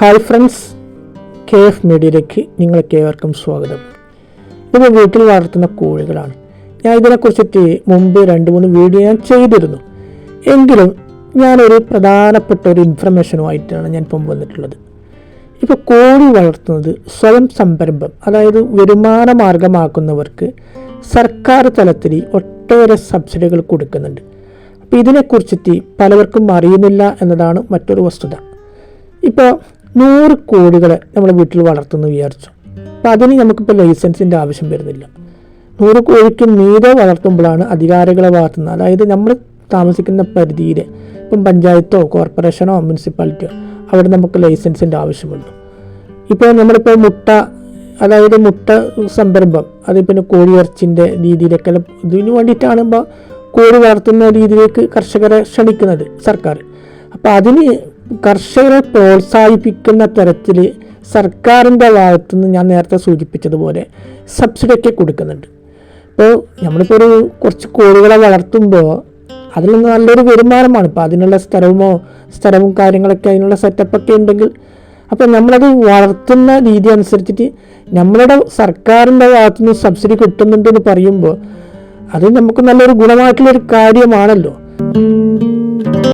Hi friends, KF മീഡിയയിലേക്ക് നിങ്ങൾക്കേവർക്കും സ്വാഗതം. ഇത് വീട്ടിൽ വളർത്തുന്ന കോഴികളാണ്. ഞാൻ ഇതിനെക്കുറിച്ചിട്ട് മുമ്പ് 2-3 വീഡിയോ ഞാൻ ചെയ്തിരുന്നു. എങ്കിലും ഞാനൊരു പ്രധാനപ്പെട്ട ഒരു ഇൻഫർമേഷനുമായിട്ടാണ് ഞാൻ ഇപ്പം വന്നിട്ടുള്ളത്. ഇപ്പോൾ കോഴി വളർത്തുന്നത് സ്വയം സംരംഭം, അതായത് വരുമാന മാർഗമാക്കുന്നവർക്ക് സർക്കാർ തലത്തിൽ ഒട്ടേറെ സബ്സിഡികൾ കൊടുക്കുന്നുണ്ട്. അപ്പോൾ ഇതിനെക്കുറിച്ചിട്ട് പലവർക്കും അറിയുന്നില്ല എന്നതാണ് മറ്റൊരു വസ്തുത. ഇപ്പോൾ 100 കോഴികളെ നമ്മൾ വീട്ടിൽ വളർത്തുന്നു വിചാരിച്ചു. അപ്പോൾ അതിന് നമുക്കിപ്പോൾ ലൈസൻസിൻ്റെ ആവശ്യം വരുന്നില്ല. 100 കോഴിക്ക് മീതെ വളർത്തുമ്പോഴാണ് അധികാരികളെ വളർത്തുന്നത്. അതായത് നമ്മൾ താമസിക്കുന്ന പരിധിയിൽ ഇപ്പം പഞ്ചായത്തോ കോർപ്പറേഷനോ മുനിസിപ്പാലിറ്റിയോ അവിടെ നമുക്ക് ലൈസൻസിൻ്റെ ആവശ്യമുള്ളൂ. ഇപ്പോൾ നമ്മളിപ്പോൾ മുട്ട സംരംഭം, അത് പിന്നെ കോഴിയിറച്ചിൻ്റെ രീതിയിലൊക്കെ ഇതിന് വേണ്ടിയിട്ടാണ് ഇപ്പോൾ കോഴി വളർത്തുന്ന രീതിയിലേക്ക് കർഷകരെ ക്ഷണിക്കുന്നത് സർക്കാർ. അപ്പോൾ അതിന് കർഷകരെ പ്രോത്സാഹിപ്പിക്കുന്ന തരത്തിൽ സർക്കാരിൻ്റെ ഭാഗത്തുനിന്ന് ഞാൻ നേരത്തെ സൂചിപ്പിച്ചതുപോലെ സബ്സിഡിയൊക്കെ കൊടുക്കുന്നുണ്ട്. അപ്പോൾ നമ്മളിപ്പോൾ കുറച്ച് കോഴികളെ വളർത്തുമ്പോൾ അതിൽ നിന്ന് നല്ലൊരു വരുമാനമാണ്. ഇപ്പോൾ അതിനുള്ള സ്ഥലവും കാര്യങ്ങളൊക്കെ അതിനുള്ള സെറ്റപ്പൊക്കെ ഉണ്ടെങ്കിൽ അപ്പോൾ നമ്മളത് വളർത്തുന്ന രീതി അനുസരിച്ചിട്ട് നമ്മളുടെ സർക്കാരിൻ്റെ ഭാഗത്തുനിന്ന് സബ്സിഡി കിട്ടുന്നുണ്ടെന്ന് പറയുമ്പോൾ അത് നമുക്ക് നല്ലൊരു ഗുണമായിട്ടുള്ളൊരു കാര്യമാണല്ലോ.